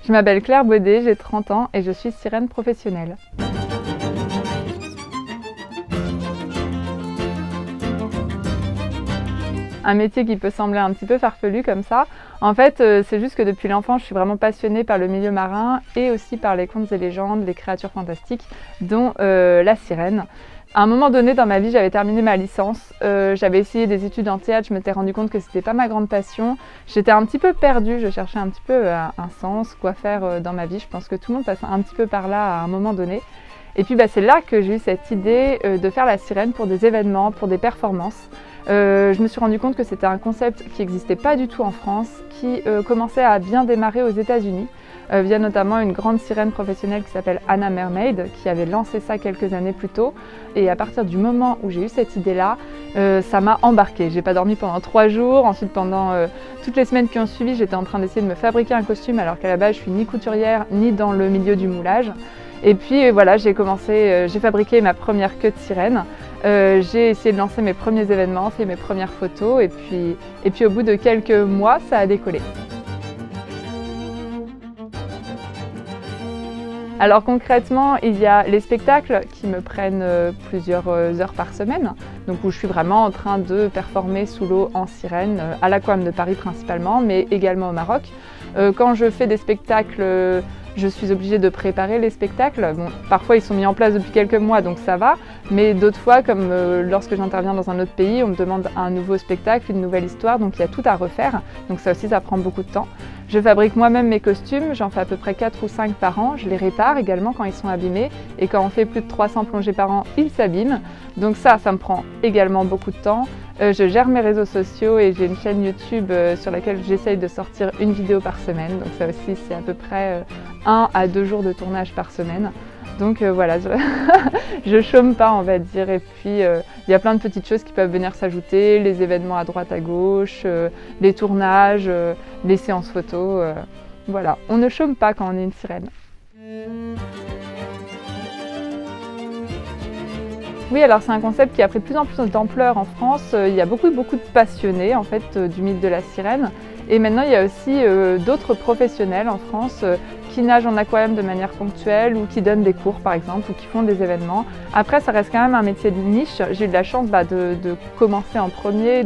Je m'appelle Claire Baudet, j'ai 30 ans et je suis sirène professionnelle. Un métier qui peut sembler un petit peu farfelu comme ça. En fait, c'est juste que depuis l'enfance, je suis vraiment passionnée par le milieu marin et aussi par les contes et légendes, les créatures fantastiques, dont la sirène. À un moment donné dans ma vie, j'avais terminé ma licence, j'avais essayé des études en théâtre, je m'étais rendu compte que c'était pas ma grande passion. J'étais un petit peu perdue, je cherchais un petit peu un sens, quoi faire dans ma vie. Je pense que tout le monde passe un petit peu par là à un moment donné. Et puis c'est là que j'ai eu cette idée de faire la sirène pour des événements, pour des performances. Je me suis rendu compte que c'était un concept qui n'existait pas du tout en France, qui commençait à bien démarrer aux États-Unis, via notamment une grande sirène professionnelle qui s'appelle Anna Mermaid, qui avait lancé ça quelques années plus tôt. Et à partir du moment où j'ai eu cette idée-là, ça m'a embarquée. J'ai pas dormi pendant 3 jours. Ensuite, pendant toutes les semaines qui ont suivi, j'étais en train d'essayer de me fabriquer un costume, alors qu'à la base, je suis ni couturière, ni dans le milieu du moulage. Et puis voilà, j'ai fabriqué ma première queue de sirène. J'ai essayé de lancer mes premiers événements, fait mes premières photos et puis au bout de quelques mois, ça a décollé. Alors concrètement, il y a les spectacles qui me prennent plusieurs heures par semaine, donc où je suis vraiment en train de performer sous l'eau en sirène, à l'Aquarium de Paris principalement, mais également au Maroc. Quand je fais des spectacles, je suis obligée de préparer les spectacles. Bon, parfois ils sont mis en place depuis quelques mois donc ça va, mais d'autres fois, comme lorsque j'interviens dans un autre pays, on me demande un nouveau spectacle, une nouvelle histoire, donc il y a tout à refaire. Donc ça aussi, ça prend beaucoup de temps. Je fabrique moi-même mes costumes, j'en fais à peu près 4 ou 5 par an. Je les répare également quand ils sont abîmés. Et quand on fait plus de 300 plongées par an, ils s'abîment. Donc ça me prend également beaucoup de temps. Je gère mes réseaux sociaux et j'ai une chaîne YouTube sur laquelle j'essaye de sortir une vidéo par semaine. Donc ça aussi, c'est à peu près 1 à 2 jours de tournage par semaine. Donc voilà, je chôme pas, on va dire. Et puis il y a plein de petites choses qui peuvent venir s'ajouter, les événements à droite à gauche, les tournages, les séances photos. Voilà, on ne chôme pas quand on est une sirène. Oui, alors c'est un concept qui a pris de plus en plus d'ampleur en France. Il y a beaucoup de passionnés en fait du mythe de la sirène. Et maintenant, il y a aussi d'autres professionnels en France qui nagent en aquarium de manière ponctuelle ou qui donnent des cours par exemple ou qui font des événements. Après, ça reste quand même un métier de niche. J'ai eu de la chance de commencer en premier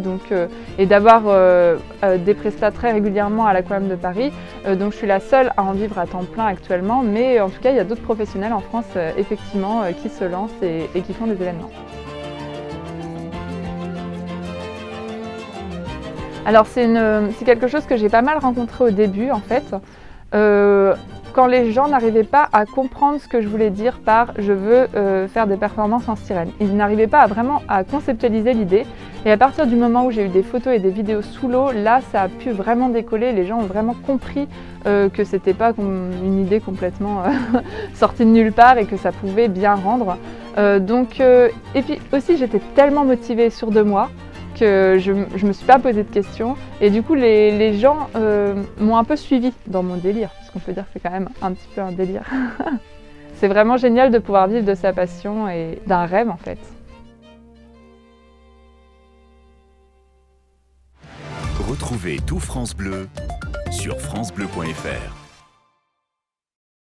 et d'avoir des prestats très régulièrement à l'Aquarium de Paris. Donc je suis la seule à en vivre à temps plein actuellement. Mais en tout cas, il y a d'autres professionnels en France effectivement qui se lancent et qui font des événements. Alors c'est quelque chose que j'ai pas mal rencontré au début en fait, quand les gens n'arrivaient pas à comprendre ce que je voulais dire par « je veux faire des performances en sirène ». Ils n'arrivaient pas vraiment à conceptualiser l'idée et à partir du moment où j'ai eu des photos et des vidéos sous l'eau, là ça a pu vraiment décoller, les gens ont vraiment compris que c'était pas une idée complètement sortie de nulle part et que ça pouvait bien rendre. Et puis aussi j'étais tellement motivée et sûre de moi que je me suis pas posé de questions et du coup les gens m'ont un peu suivie dans mon délire, parce qu'on peut dire que c'est quand même un petit peu un délire. C'est vraiment génial de pouvoir vivre de sa passion et d'un rêve en fait. Retrouvez tout France Bleu sur francebleu.fr.